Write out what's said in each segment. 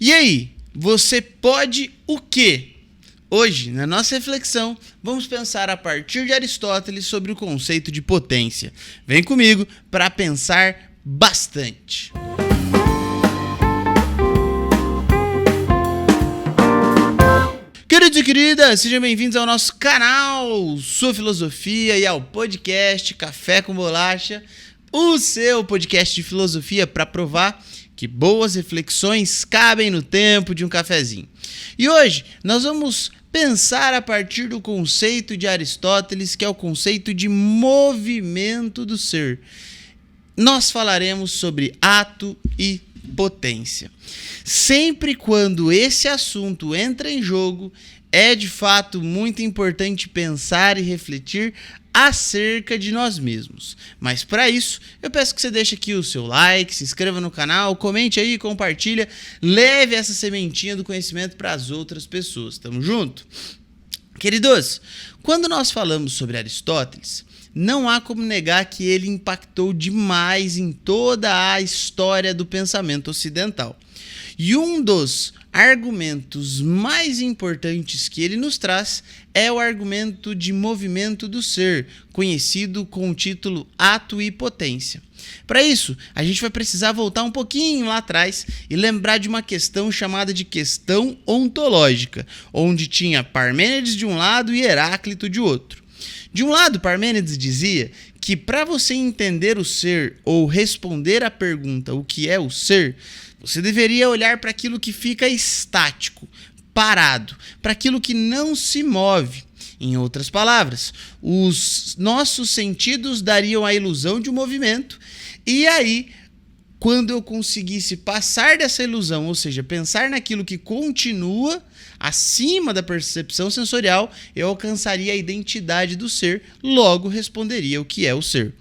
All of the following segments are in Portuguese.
E aí, você pode o quê? Hoje, na nossa reflexão, vamos pensar a partir de Aristóteles sobre o conceito de potência. Vem comigo para pensar bastante. Queridos e queridas, sejam bem-vindos ao nosso canal Sua Filosofia e ao podcast Café com Bolacha, o seu podcast de filosofia para provar que boas reflexões cabem no tempo de um cafezinho. E hoje nós vamos pensar a partir do conceito de Aristóteles, que é o conceito de movimento do ser. Nós falaremos sobre ato e potência. Sempre quando esse assunto entra em jogo, é de fato muito importante pensar e refletir acerca de nós mesmos. Mas para isso, eu peço que você deixe aqui o seu like, se inscreva no canal, comente aí, compartilha, leve essa sementinha do conhecimento para as outras pessoas. Tamo junto? Queridos, quando nós falamos sobre Aristóteles, não há como negar que ele impactou demais em toda a história do pensamento ocidental. E um dos argumentos mais importantes que ele nos traz é o argumento de movimento do ser, conhecido com o título Ato e Potência. Para isso, a gente vai precisar voltar um pouquinho lá atrás e lembrar de uma questão chamada de questão ontológica, onde tinha Parmênides de um lado e Heráclito de outro. De um lado, Parmênides dizia que para você entender o ser ou responder à pergunta o que é o ser, você deveria olhar para aquilo que fica estático, parado, para aquilo que não se move. Em outras palavras, os nossos sentidos dariam a ilusão de um movimento, e aí, quando eu conseguisse passar dessa ilusão, ou seja, pensar naquilo que continua acima da percepção sensorial, eu alcançaria a identidade do ser, logo responderia o que é o ser.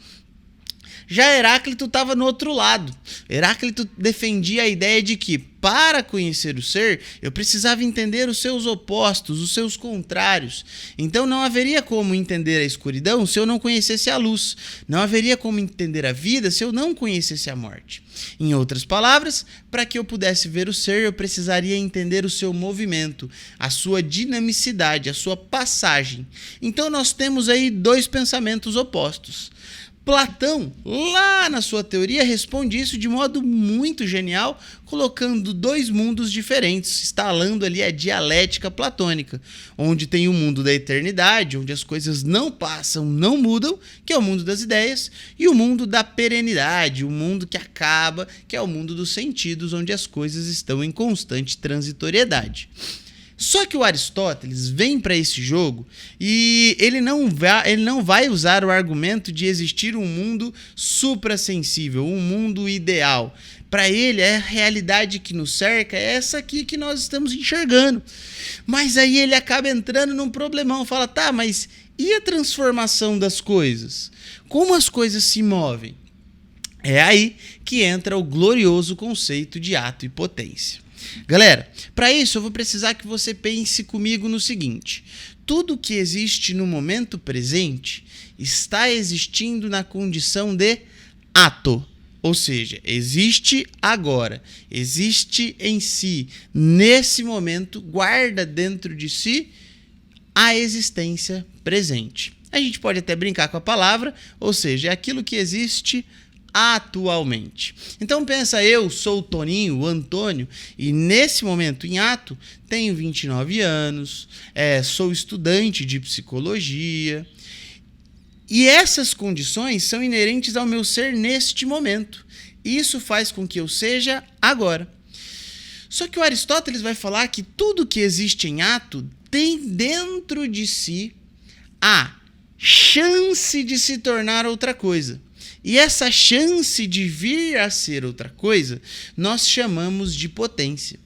Já Heráclito estava no outro lado. Heráclito defendia a ideia de que, para conhecer o ser, eu precisava entender os seus opostos, os seus contrários. Então não haveria como entender a escuridão se eu não conhecesse a luz. Não haveria como entender a vida se eu não conhecesse a morte. Em outras palavras, para que eu pudesse ver o ser, eu precisaria entender o seu movimento, a sua dinamicidade, a sua passagem. Então nós temos aí dois pensamentos opostos. Platão, lá na sua teoria, responde isso de modo muito genial, colocando dois mundos diferentes, instalando ali a dialética platônica, onde tem o mundo da eternidade, onde as coisas não passam, não mudam, que é o mundo das ideias, e o mundo da perenidade, o mundo que acaba, que é o mundo dos sentidos, onde as coisas estão em constante transitoriedade. Só que o Aristóteles vem para esse jogo e ele não vai usar o argumento de existir um mundo suprassensível, um mundo ideal. Para ele, a realidade que nos cerca é essa aqui que nós estamos enxergando. Mas aí ele acaba entrando num problemão, fala, tá, mas e a transformação das coisas? Como as coisas se movem? É aí que entra o glorioso conceito de ato e potência. Galera, para isso eu vou precisar que você pense comigo no seguinte: tudo que existe no momento presente está existindo na condição de ato, ou seja, existe agora, existe em si, nesse momento, guarda dentro de si a existência presente. A gente pode até brincar com a palavra, ou seja, é aquilo que existe atualmente. Então pensa, eu sou o Toninho, o Antônio, e nesse momento em ato tenho 29 anos, sou estudante de psicologia, e essas condições são inerentes ao meu ser neste momento. Isso faz com que eu seja agora. Só que o Aristóteles vai falar que tudo que existe em ato tem dentro de si a chance de se tornar outra coisa. E essa chance de vir a ser outra coisa, nós chamamos de potência.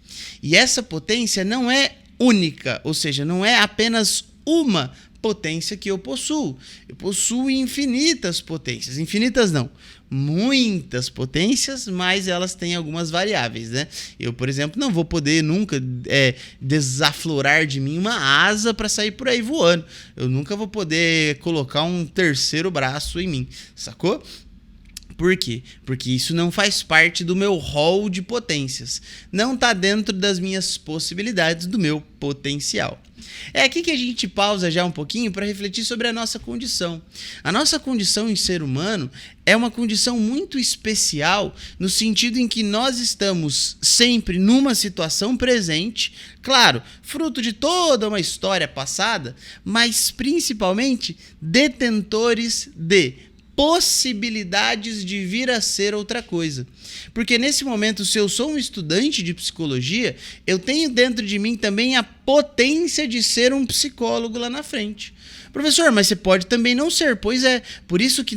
E essa potência não é única, ou seja, não é apenas uma potência que eu possuo. Eu possuo infinitas potências. Infinitas não, muitas potências, mas elas têm algumas variáveis, né? Eu, por exemplo, não vou poder nunca desaflorar de mim uma asa para sair por aí voando. Eu nunca vou poder colocar um terceiro braço em mim, sacou? Por quê? Porque isso não faz parte do meu rol de potências. Não está dentro das minhas possibilidades, do meu potencial. É aqui que a gente pausa já um pouquinho para refletir sobre a nossa condição. A nossa condição em ser humano é uma condição muito especial no sentido em que nós estamos sempre numa situação presente, claro, fruto de toda uma história passada, mas principalmente detentores de possibilidades de vir a ser outra coisa. Porque nesse momento, se eu sou um estudante de psicologia, eu tenho dentro de mim também a potência de ser um psicólogo lá na frente. Professor, mas você pode também não ser. Pois é, por isso que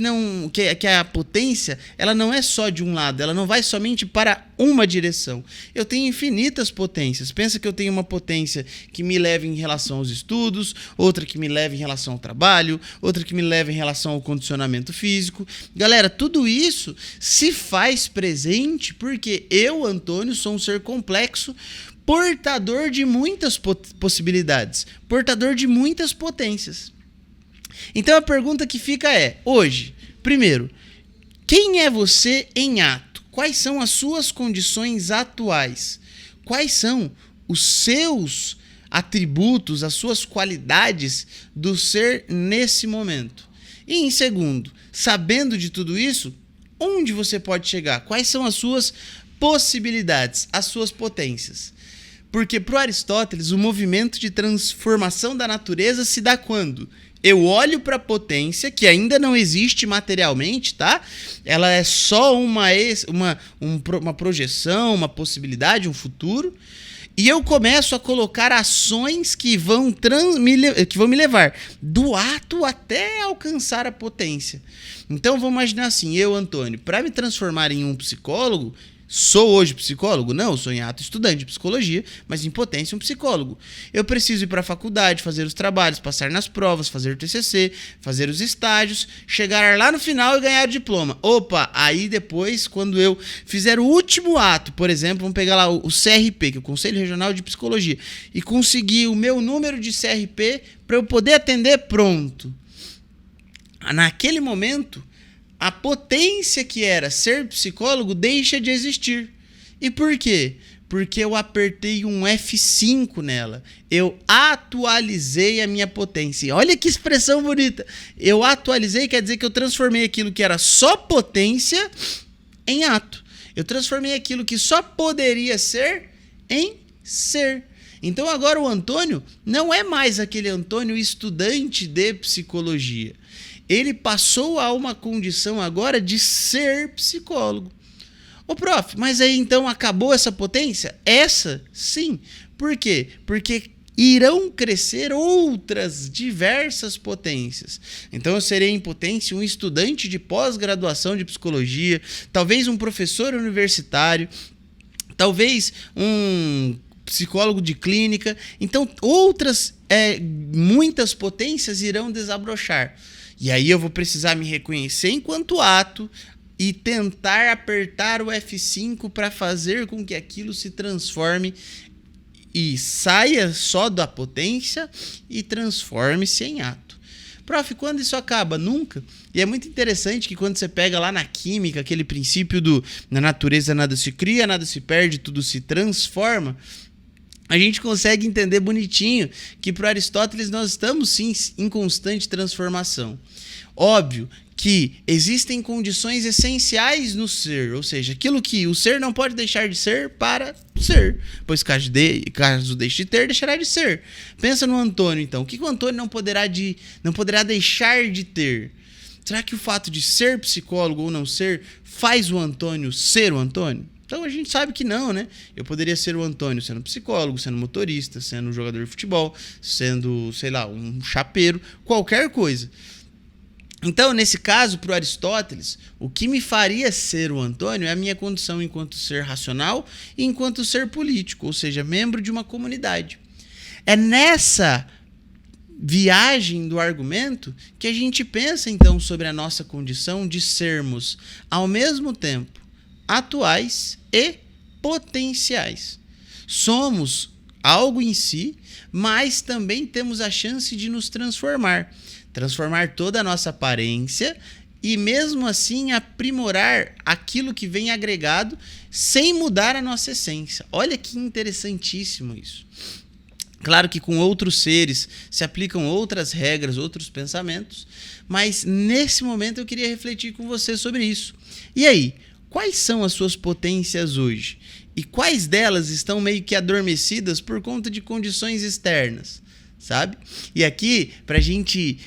a potência, ela não é só de um lado, ela não vai somente para uma direção. Eu tenho infinitas potências. Pensa que eu tenho uma potência que me leva em relação aos estudos, outra que me leva em relação ao trabalho, outra que me leva em relação ao condicionamento físico. Galera, tudo isso se faz presente porque eu, Antônio, sou um ser complexo, portador de muitas possibilidades, portador de muitas potências. Então a pergunta que fica é, hoje, primeiro, quem é você em ato? Quais são as suas condições atuais? Quais são os seus atributos, as suas qualidades do ser nesse momento? E em segundo, sabendo de tudo isso, onde você pode chegar? Quais são as suas possibilidades, as suas potências? Porque para o Aristóteles, o movimento de transformação da natureza se dá quando? Eu olho para a potência, que ainda não existe materialmente, tá? Ela é só uma projeção, uma possibilidade, um futuro. E eu começo a colocar ações que vão me levar do ato até alcançar a potência. Então, vamos imaginar assim, eu, Antônio, para me transformar em um psicólogo, sou hoje psicólogo? Não, eu sou em ato estudante de psicologia, mas em potência um psicólogo. Eu preciso ir para a faculdade, fazer os trabalhos, passar nas provas, fazer o TCC, fazer os estágios, chegar lá no final e ganhar o diploma. Opa, aí depois, quando eu fizer o último ato, por exemplo, vamos pegar lá o CRP, que é o Conselho Regional de Psicologia, e conseguir o meu número de CRP para eu poder atender, pronto. Naquele momento, a potência que era ser psicólogo deixa de existir. E por quê? Porque eu apertei um F5 nela. Eu atualizei a minha potência. Olha que expressão bonita. Eu atualizei quer dizer que eu transformei aquilo que era só potência em ato. Eu transformei aquilo que só poderia ser em ser. Então agora o Antônio não é mais aquele Antônio estudante de psicologia. Ele passou a uma condição agora de ser psicólogo. Ô, prof, mas aí então acabou essa potência? Essa, sim. Por quê? Porque irão crescer outras diversas potências. Então eu serei em potência um estudante de pós-graduação de psicologia, talvez um professor universitário, talvez um psicólogo de clínica. Então muitas potências irão desabrochar. E aí eu vou precisar me reconhecer enquanto ato e tentar apertar o F5 para fazer com que aquilo se transforme e saia só da potência e transforme-se em ato. Prof, quando isso acaba? Nunca. E é muito interessante que quando você pega lá na química, aquele princípio na natureza nada se cria, nada se perde, tudo se transforma, a gente consegue entender bonitinho que para Aristóteles nós estamos sim em constante transformação. Óbvio que existem condições essenciais no ser, ou seja, aquilo que o ser não pode deixar de ser para ser, pois caso deixe de ter, deixará de ser. Pensa no Antônio então, o que o Antônio não poderá deixar de ter? Será que o fato de ser psicólogo ou não ser faz o Antônio ser o Antônio? Então a gente sabe que não, né? Eu poderia ser o Antônio sendo psicólogo, sendo motorista, sendo jogador de futebol, sendo, sei lá, um chapeiro, qualquer coisa. Então, nesse caso, para o Aristóteles, o que me faria ser o Antônio é a minha condição enquanto ser racional e enquanto ser político, ou seja, membro de uma comunidade. É nessa viagem do argumento que a gente pensa, então, sobre a nossa condição de sermos, ao mesmo tempo, atuais e potenciais. Somos algo em si, mas também temos a chance de nos transformar toda a nossa aparência e mesmo assim aprimorar aquilo que vem agregado sem mudar a nossa essência. Olha que interessantíssimo isso. Claro que com outros seres se aplicam outras regras, outros pensamentos, mas nesse momento eu queria refletir com você sobre isso. E aí, quais são as suas potências hoje? E quais delas estão meio que adormecidas por conta de condições externas, sabe? E aqui, para a gente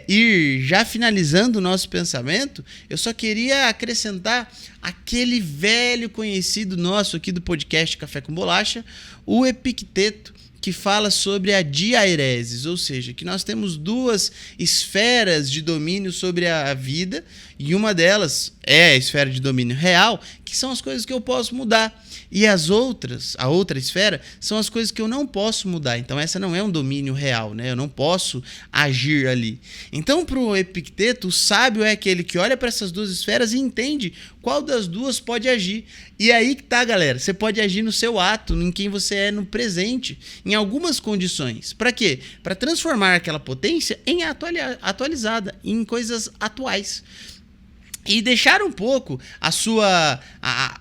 ir já finalizando o nosso pensamento, eu só queria acrescentar aquele velho conhecido nosso aqui do podcast Café com Bolacha, o Epicteto, que fala sobre a diaeresis, ou seja, que nós temos duas esferas de domínio sobre a vida, e uma delas é a esfera de domínio real, que são as coisas que eu posso mudar. E as outras, a outra esfera, são as coisas que eu não posso mudar. Então essa não é um domínio real, né? Eu não posso agir ali. Então para o Epicteto, o sábio é aquele que olha para essas duas esferas e entende qual das duas pode agir. E aí que tá, galera. Você pode agir no seu ato, em quem você é no presente, em algumas condições. Para quê? Para transformar aquela potência em atualizada, em coisas atuais. E deixar um pouco a sua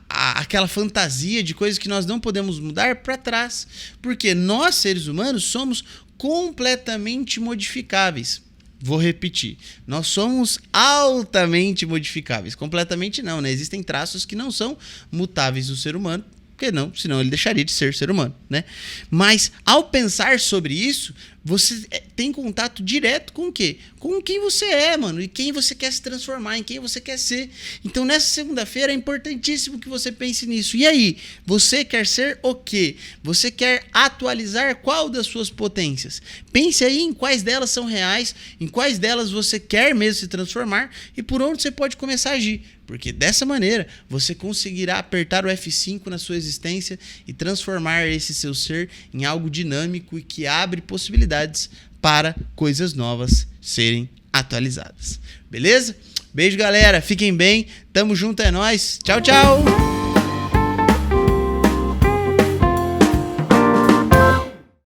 aquela fantasia de coisas que nós não podemos mudar para trás. Porque nós, seres humanos, somos completamente modificáveis. Vou repetir. Nós somos altamente modificáveis. Completamente não, né? Existem traços que não são mutáveis do ser humano. Porque não, senão ele deixaria de ser humano, né? Mas ao pensar sobre isso, você tem contato direto com o quê? Com quem você é, mano, e quem você quer se transformar, em quem você quer ser. Então nessa segunda-feira é importantíssimo que você pense nisso. E aí, você quer ser o quê? Você quer atualizar qual das suas potências? Pense aí em quais delas são reais, em quais delas você quer mesmo se transformar e por onde você pode começar a agir. Porque dessa maneira você conseguirá apertar o F5 na sua existência e transformar esse seu ser em algo dinâmico e que abre possibilidades para coisas novas serem atualizadas. Beleza? Beijo, galera. Fiquem bem. Tamo junto, é nóis. Tchau, tchau.